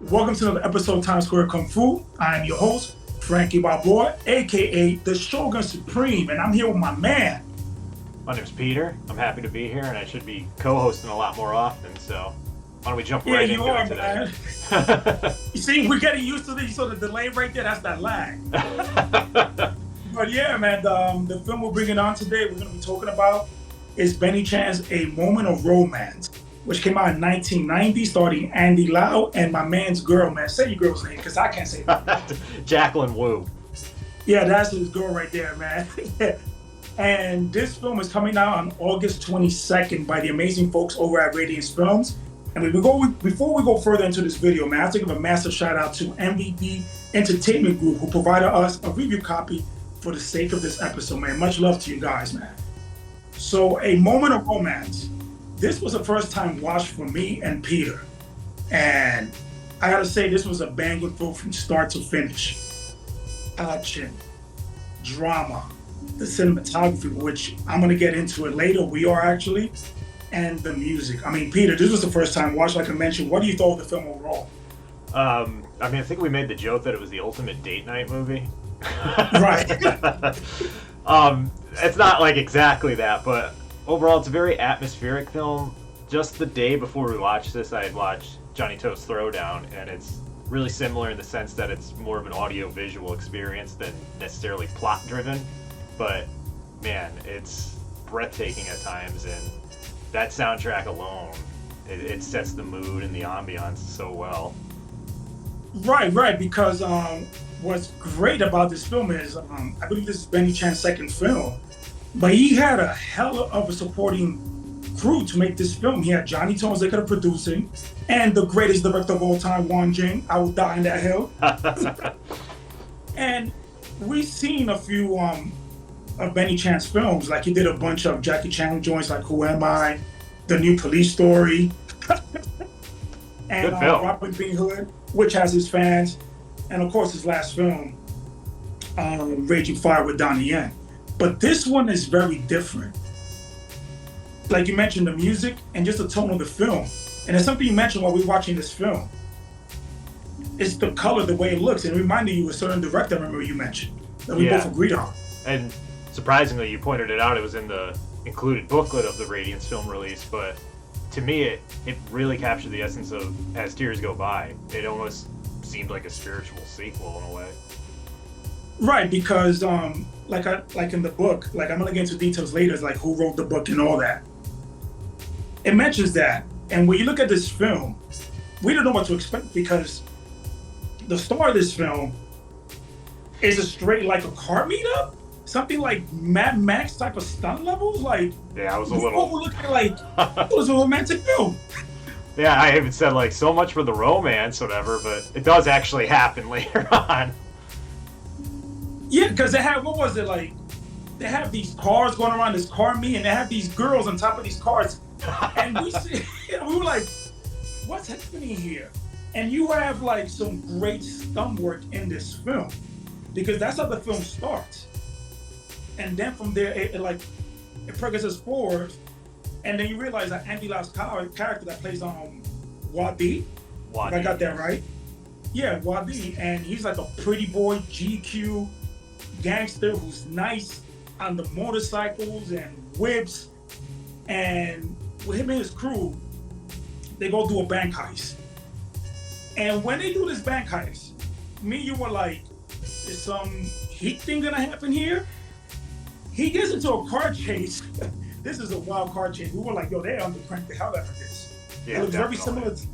Welcome to another episode of Times Square Kung Fu. I am your host, Frankie Balboa, aka the Shogun Supreme, and I'm here with my man. My name's Peter. I'm happy to be here, and I should be co-hosting a lot more often, so why don't we jump right into it today? Man. You see, we're getting used to this, so the delay right there, that's that lag. But yeah, man, the film we're bringing on today, we're going to be talking about is Benny Chan's A Moment of Romance, which came out in 1990, starring Andy Lau and my man's girl, man. Say your girl's name, because I can't say that. Jacqueline Wu. Yeah, that's his girl right there, man. And this film is coming out on August 22nd by the amazing folks over at Radiance Films. And before we go further into this video, man, I have to give a massive shout out to MVD Entertainment Group, who provided us a review copy for the sake of this episode, man. Much love to you guys, man. So, A Moment of Romance. This was a first time watch for me and Peter. And I gotta say, this was a banger film from start to finish. Action, drama, the cinematography, which I'm gonna get into it later, we are actually, and the music. I mean, Peter, this was the first time watch, like I mentioned. What do you thought of the film overall? I mean, I think we made the joke that it was the ultimate date night movie. Right. It's not like exactly that, but overall, it's a very atmospheric film. Just the day before we watched this, I had watched Johnny To's Throwdown, and it's really similar in the sense that it's more of an audio-visual experience than necessarily plot-driven. But, man, it's breathtaking at times, and that soundtrack alone, it sets the mood and the ambiance so well. Right, because what's great about this film is, I believe this is Benny Chan's second film, but he had a hell of a supporting crew to make this film. He had Johnny To as executive producing, and the greatest director of all time, Wong Jing. I will die on that hill. And we've seen a few of Benny Chan's films. Like, he did a bunch of Jackie Chan joints, like Who Am I, The New Police Story, and Robin Hood, which has his fans, and of course his last film, Raging Fire with Donnie Yen. But this one is very different. Like you mentioned, the music and just the tone of the film. And it's something you mentioned while we were watching this film. It's the color, the way it looks. And it reminded you of a certain director, I remember you mentioned, that we both agreed on. And surprisingly, you pointed it out, it was in the included booklet of the Radiance film release, but to me, it really captured the essence of As Tears Go By. It almost seemed like a spiritual sequel in a way. Right, because like in the book, like I'm gonna get into details later, like who wrote the book and all that. It mentions that, and when you look at this film, we don't know what to expect, because the star of this film is a straight like a car meetup, something like Mad Max type of stunt levels. Like, yeah, I was a little. We're looking like it was a romantic film. Yeah, I even said like so much for the romance, whatever, but it does actually happen later on. Yeah, because they have, what was it, like, they have these cars going around, this car meet, and they have these girls on top of these cars. And we were like, what's happening here? And you have like some great stunt work in this film, because that's how the film starts. And then from there, it progresses forward, and then you realize that Andy Lau's character that plays華Dee, if I got that right? Yeah,華Dee, and he's like a pretty boy GQ gangster who's nice on the motorcycles and whips, and with him and his crew, they go do a bank heist. And when they do this bank heist, me and you were like, is some heat thing gonna happen here? He gets into a car chase. This is a wild car chase. We were like, yo, they're undercranked the hell out of this. Yeah, it looks definitely.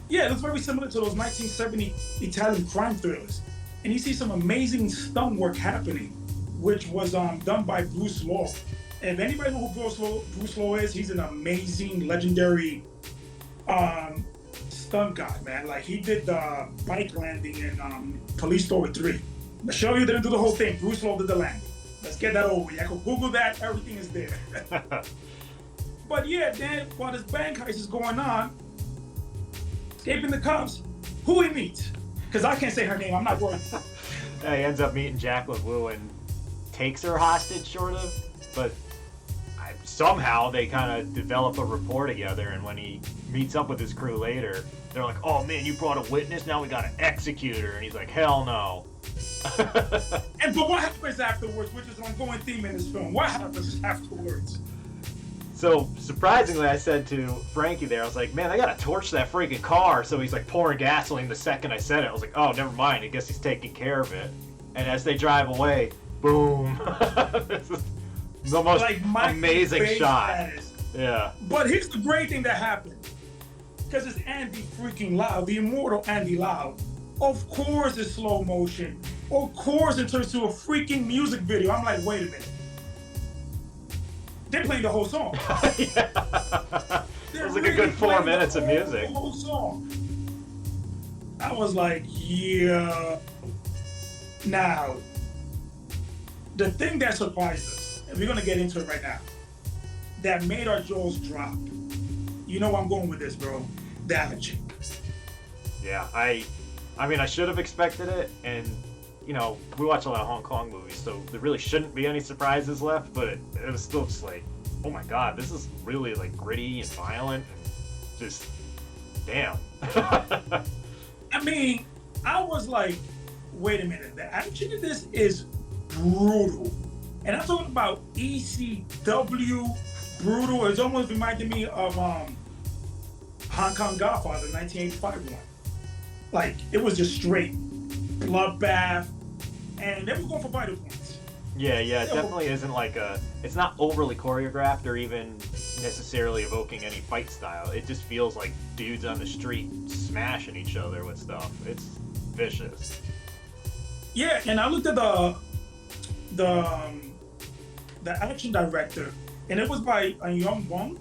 It looks very similar to those 1970 Italian crime thrillers. And you see some amazing stunt work happening, which was done by Bruce Law. And if anybody knows who Bruce Law is, he's an amazing, legendary stunt guy, man. Like, he did the bike landing in Police Story 3. Michelle, you didn't do the whole thing. Bruce Law did the landing. Let's get that over. I could Google that. Everything is there. But yeah, then while this bank heist is going on, escaping the cops, who he meets? Because I can't say her name. I'm not worried. He ends up meeting Jacqueline Wu and takes her hostage, sort of. But somehow they kind of develop a rapport together, and when he meets up with his crew later, they're like, "Oh man, you brought a witness, now we gotta execute her," and he's like, "Hell no." But what happens afterwards, which is an ongoing theme in this film? What happens afterwards? So surprisingly, I said to Frankie there, I was like, "Man, I gotta torch that freaking car." So he's like pouring gasoline the second I said it. I was like, "Oh, never mind. I guess he's taking care of it." And as they drive away, boom! This is the most Like amazing shot. Status. Yeah. But here's the great thing that happened, because it's Andy freaking Lau, the immortal Andy Lau. Of course, it's slow motion. Of course, it turns to a freaking music video. I'm like, wait a minute. They're playing the whole song. Yeah. It was like a good 4 minutes of music. The whole song. I was like, yeah. Now, the thing that surprised us, and we're gonna get into it right now, that made our jaws drop. You know where I'm going with this, bro. The action. Yeah, I mean, I should have expected it, and you know, we watch a lot of Hong Kong movies, so there really shouldn't be any surprises left. But it was still just like, oh my god, this is really like gritty and violent, and just damn. I mean, I was like, wait a minute, the action in this is brutal. And I'm talking about ECW brutal. It's almost reminded me of Hong Kong Godfather, 1985 one. Like, it was just straight bloodbath, and they were going for vital points. Yeah, it definitely isn't like it's not overly choreographed or even necessarily evoking any fight style. It just feels like dudes on the street smashing each other with stuff. It's vicious. Yeah, and I looked at the action director, and it was by a young Bun.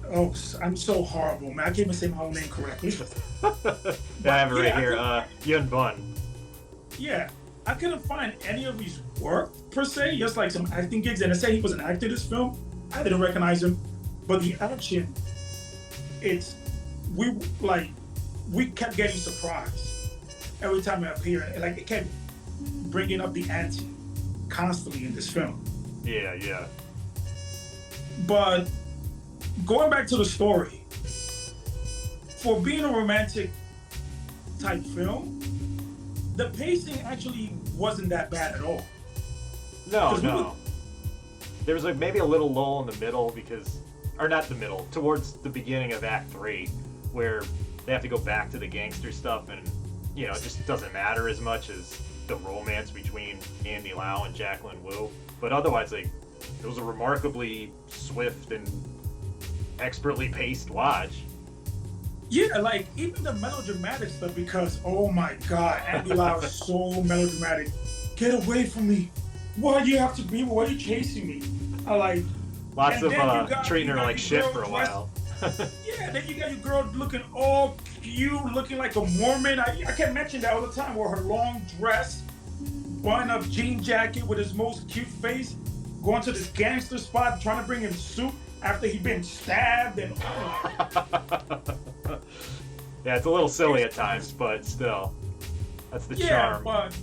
Oh, I'm so horrible, man. I can't even say my own name correctly. I have it right here. Yun Bun. Yeah, I couldn't find any of his work per se, just like some acting gigs. And I say he was an actor in this film. I didn't recognize him, but the action, we kept getting surprised every time it appeared. Like, it kept bringing up the ante constantly in this film. Yeah. But going back to the story, for being a romantic type film, the pacing actually wasn't that bad at all. No. There was like maybe a little lull in the middle or not the middle, towards the beginning of Act 3, where they have to go back to the gangster stuff, and you know, it just doesn't matter as much as the romance between Andy Lau and Jacqueline Wu. But otherwise, like, it was a remarkably swift and expertly paced watch. Yeah, like, even the melodramatic stuff, because, oh my god, Andy Lau is so melodramatic. Get away from me. Why do you have to be? Why are you chasing me? I like... Lots of treating her like shit for a while. Yeah, then you got your girl looking all cute, looking like a Mormon. I kept mentioning that all the time, with her long dress, button-up jean jacket with his most cute face, going to this gangster spot, trying to bring him soup after he'd been stabbed and... Yeah, it's a little silly at times, but still, that's the charm. But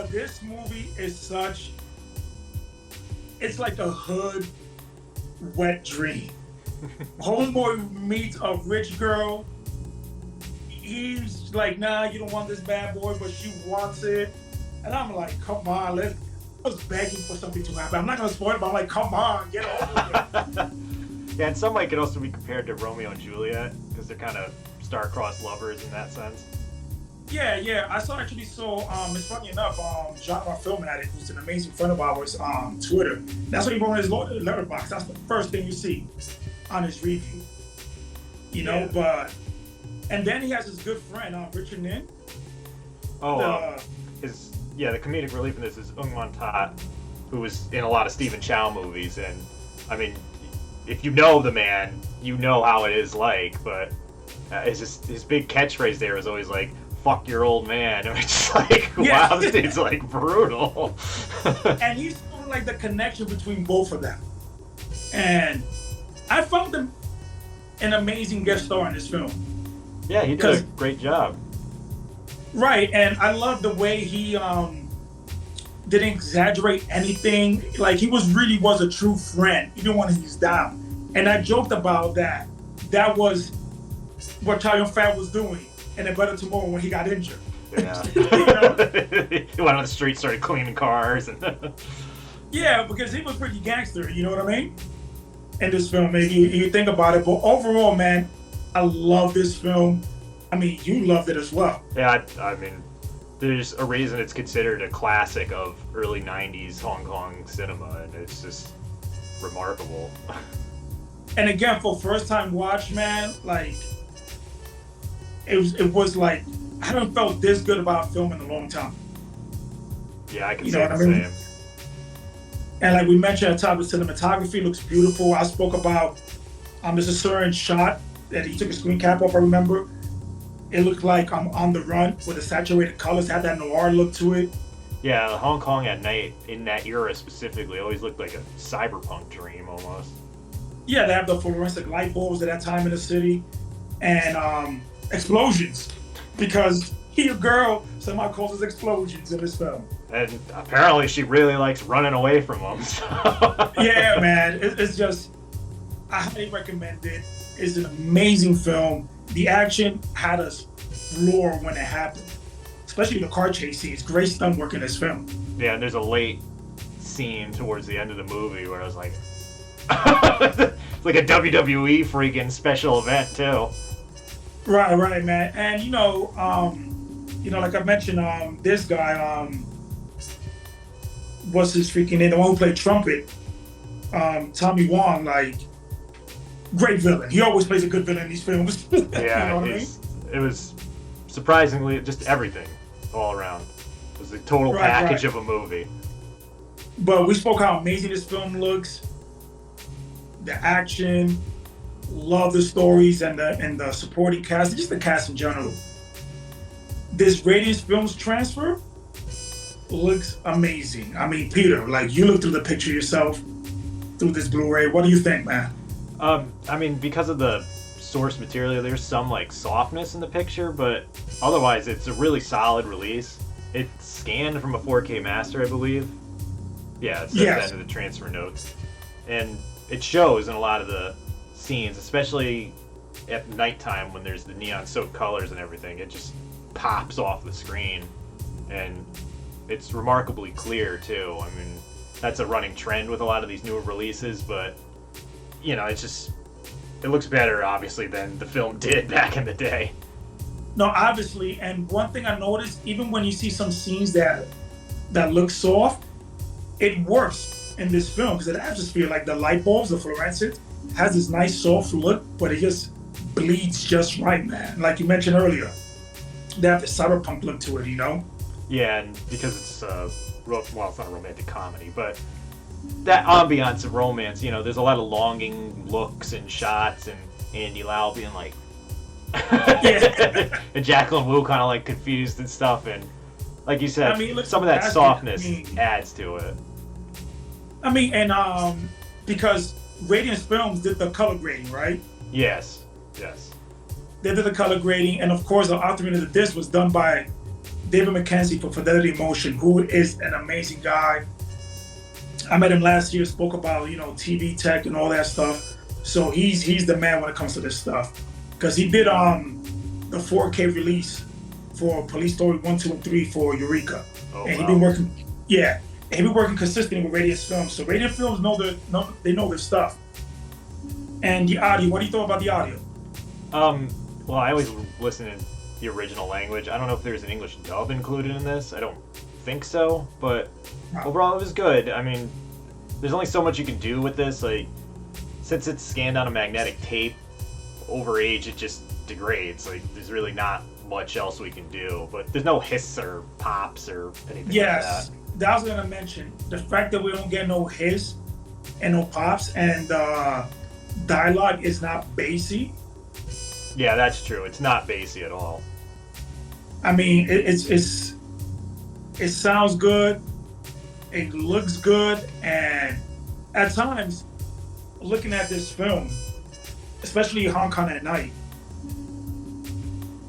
this movie is such... It's like a hood wet dream. Homeboy meets a rich girl. He's like, nah, you don't want this bad boy, but she wants it. And I'm like, come on, I was begging for something to happen. I'm not gonna spoil it, but I'm like, come on, get over it. Yeah, in some way it could also be compared to Romeo and Juliet, because they're kind of star-crossed lovers in that sense. Yeah. I saw, it's funny enough, Genre Film Addict, who's an amazing friend of ours on Twitter. That's what he wrote in his letterbox. That's the first thing you see on his review. You know, but... And then he has his good friend, Richard Nin. The comedic relief in this is Ung Man Tat, who was in a lot of Stephen Chow movies, and I mean, if you know the man, you know how it is like, but it's just, his big catchphrase there is always like, fuck your old man, and it's like, wow, this dude's like brutal. And he's sort of like the connection between both of them. And I found him an amazing guest star in this film. Yeah, he did a great job. Right, and I love the way he didn't exaggerate anything. Like he was a true friend, even when he was down. And I joked about that. That was what Chow Yun-fat was doing, and then Better Tomorrow when he got injured. Yeah. You know? He went on the street, started cleaning cars, and Yeah, because he was pretty gangster. You know what I mean? In this film, if you think about it. But overall, man, I love this film. I mean, you loved it as well. yeah, I mean, there's a reason it's considered a classic of early '90s Hong Kong cinema, and it's just remarkable. And again, for first time watch, man, like it was like I haven't felt this good about a film in a long time. Yeah, I can You say know the what I mean? same. And like we mentioned at the top, the cinematography looks beautiful. I spoke about there's a certain shot that he took a screen cap off, I remember. It looked like I'm on the run with the saturated colors, had that noir look to it. Yeah, Hong Kong at night in that era specifically always looked like a cyberpunk dream almost. Yeah, they have the fluorescent light bulbs at that time in the city and explosions. Because your girl somehow causes explosions in this film. And apparently she really likes running away from them. Yeah, man. It's just, I highly recommend it. It's an amazing film. The action had us floored when it happened. Especially the car chase scenes. Great stunt work in this film. Yeah, and there's a late scene towards the end of the movie where I was like, it's like a WWE freaking special event too. Right, man. And like I mentioned, this guy, what's his freaking name? The one who played trumpet, Tommy Wong, like, great villain. He always plays a good villain in these films. Yeah, you know what I mean? It was surprisingly just everything all around. It was a total package of a movie. But we spoke how amazing this film looks, the action, love the stories and the supporting cast, just the cast in general. This Radiance Films transfer looks amazing. I mean, Peter, like you look through the picture yourself through this Blu-ray. What do you think, man? I mean, because of the source material, there's some like softness in the picture, but otherwise, it's a really solid release. It's scanned from a 4K master, I believe. Yeah, it says that in the transfer notes, and it shows in a lot of the scenes, especially at nighttime when there's the neon-soaked colors and everything. It just pops off the screen, and it's remarkably clear too. I mean, that's a running trend with a lot of these newer releases, but it looks better obviously than the film did back in the day. No, obviously, and one thing I noticed, even when you see some scenes that look soft, it works in this film because the atmosphere, like the light bulbs, the fluorescent, has this nice soft look, but it just bleeds just right, man. Like you mentioned earlier, they have the cyberpunk look to it, Yeah, and because it's it's not a romantic comedy, but that ambiance of romance, there's a lot of longing looks and shots, and Andy Lau being like, and Jacqueline Wu kind of like confused and stuff, and like you said, some of that softness adds to it. I mean, and because Radiance Films did the color grading, right? Yes. They did the color grading, and of course, the authoring of the disc was done by David McKenzie for Fidelity Motion, who is an amazing guy. I met him last year, spoke about TV tech and all that stuff. So he's the man when it comes to this stuff, because he did the 4K release for Police Story 1, 2, and 3 for Eureka, and he's been working. Yeah, and he's been working consistently with Radiance Films. So Radiance Films know their stuff. And the audio, what do you thought about the audio? Well, I always listen in the original language. I don't know if there's an English dub included in this. I don't think so, but overall it was good. I mean, there's only so much you can do with this. Like, since it's scanned on a magnetic tape, over age it just degrades. Like, there's really not much else we can do. But there's no hiss or pops or anything like that. That was gonna mention the fact that we don't get no hiss and no pops, and dialogue is not bassy. Yeah, that's true. It's not bassy at all. I mean, it sounds good, it looks good, and at times, looking at this film, especially Hong Kong at night,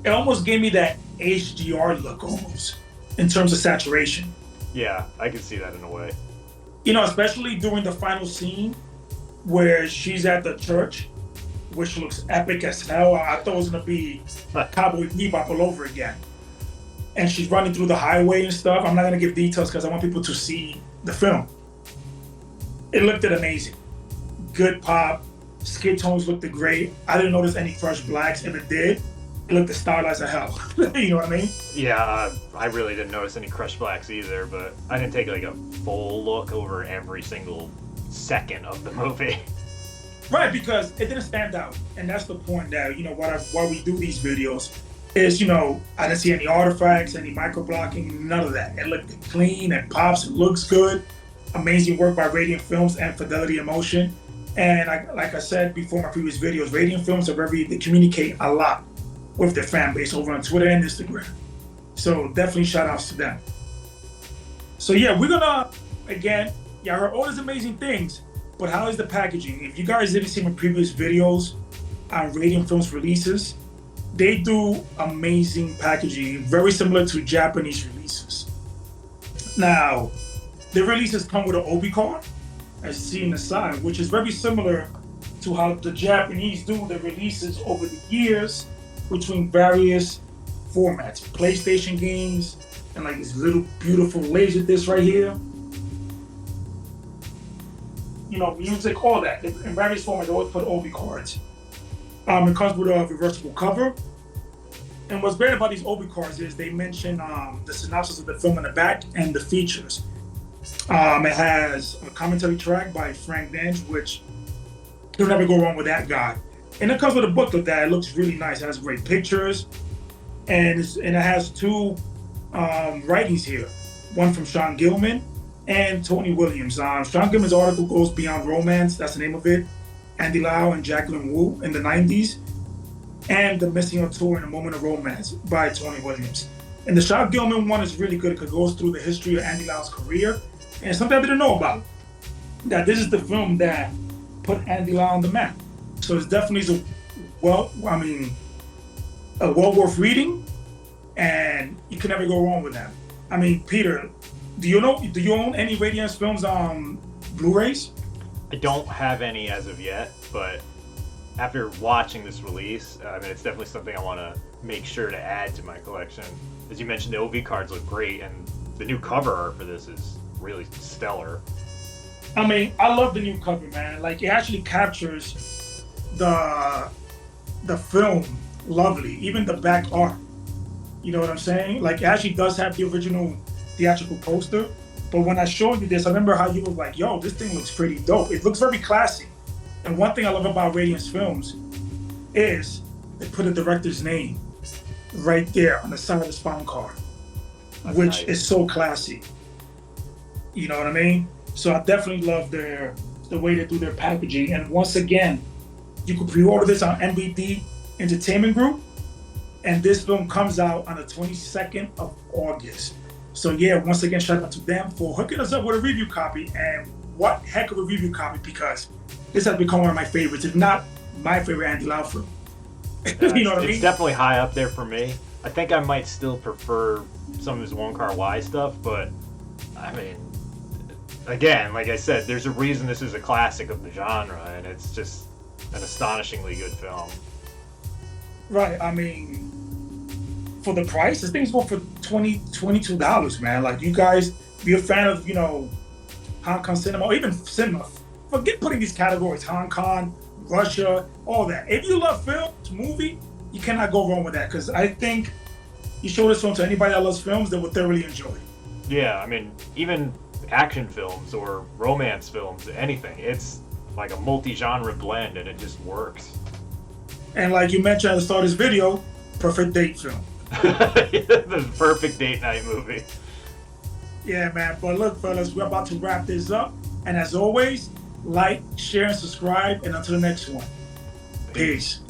it almost gave me that HDR look almost, in terms of saturation. Yeah, I can see that in a way. You know, especially during the final scene where she's at the church, which looks epic as hell. I thought it was gonna be Cowboy Bebop all over again. And she's running through the highway and stuff. I'm not gonna give details because I want people to see the film. It looked amazing. Good pop. Skin tones looked great. I didn't notice any fresh blacks. If it did, it looked stylized as hell. You know what I mean? Yeah, I really didn't notice any crushed blacks either, but I didn't take like a full look over every single second of the movie. Right, because it didn't stand out. And that's the point that, you know, why we do these videos is, you know, I didn't see any artifacts, any micro blocking, none of that. It looked clean, it pops, it looks good. Amazing work by Radiant Films and Fidelity Emotion. And like I said before in my previous videos, Radiant Films they communicate a lot with their fan base over on Twitter and Instagram. So definitely shout outs to them. So yeah, we're gonna, again, yeah, I heard all these amazing things, but how is the packaging? If you guys didn't see my previous videos on Radiant Films releases, they do amazing packaging, very similar to Japanese releases. Now, the releases come with an OB card, as you see in the side, which is very similar to how the Japanese do the releases over the years between various formats. PlayStation games, and like this little beautiful laser disc right here. You know, music, all that. In various formats, they always put OB cards. It comes with a reversible cover. And what's great about these OB cards is they mention the synopsis of the film in the back and the features. It has a commentary track by Frank Dange, which you'll never go wrong with that guy. And it comes with a booklet that it looks really nice. It has great pictures, and it has two writings here. One from Sean Gilman and Tony Williams. Sean Gilman's article goes Beyond Romance, that's the name of it. Andy Lau and Jacqueline Wu in the 90s. And The Missing on Tour in a Moment of Romance by Tony Williams. And the Sean Gilman one is really good because it goes through the history of Andy Lau's career. And something I didn't know about, that this is the film that put Andy Lau on the map. So it's definitely well worth reading, and you can never go wrong with that. I mean, Peter, do you own any Radiance Films Blu-rays? I don't have any as of yet, but after watching this release, I mean, it's definitely something I want to make sure to add to my collection. As you mentioned, the OV cards look great, and the new cover art for this is really stellar. I mean, I love the new cover, man. Like, it actually captures the film lovely, even the back art. You know what I'm saying? Like, it actually does have the original theatrical poster. But when I showed you this, I remember how you were like, yo, this thing looks pretty dope. It looks very classy. And one thing I love about Radiance Films is they put a director's name right there on the side of the spawn card, which is so classy. You know what I mean? So I definitely love the way they do their packaging. And once again, you can pre-order this on MBD Entertainment Group, and this film comes out on the 22nd of August. So yeah, once again, shout out to them for hooking us up with a review copy. And what heck of a review copy, because this has become one of my favorites, if not my favorite Andy Lau film. You know what I mean? It's definitely high up there for me. I think I might still prefer some of his One Car Y stuff, but I mean, again, like I said, there's a reason this is a classic of the genre, and it's just an astonishingly good film. Right, I mean, for the price, this thing's going for $22, man. Like, you guys, be a fan of, you know, Hong Kong cinema, or even cinema. Forget putting these categories, Hong Kong, Russia, all that. If you love films, movie, you cannot go wrong with that, because I think you show this film to anybody that loves films, they will thoroughly enjoy it. Yeah, I mean, even action films or romance films, anything, it's like a multi-genre blend, and it just works. And like you mentioned at the start of this video, perfect date film. The perfect date night movie. Yeah, man. But look, fellas, we're about to wrap this up. And as always, like, share, and subscribe. And until the next one, peace.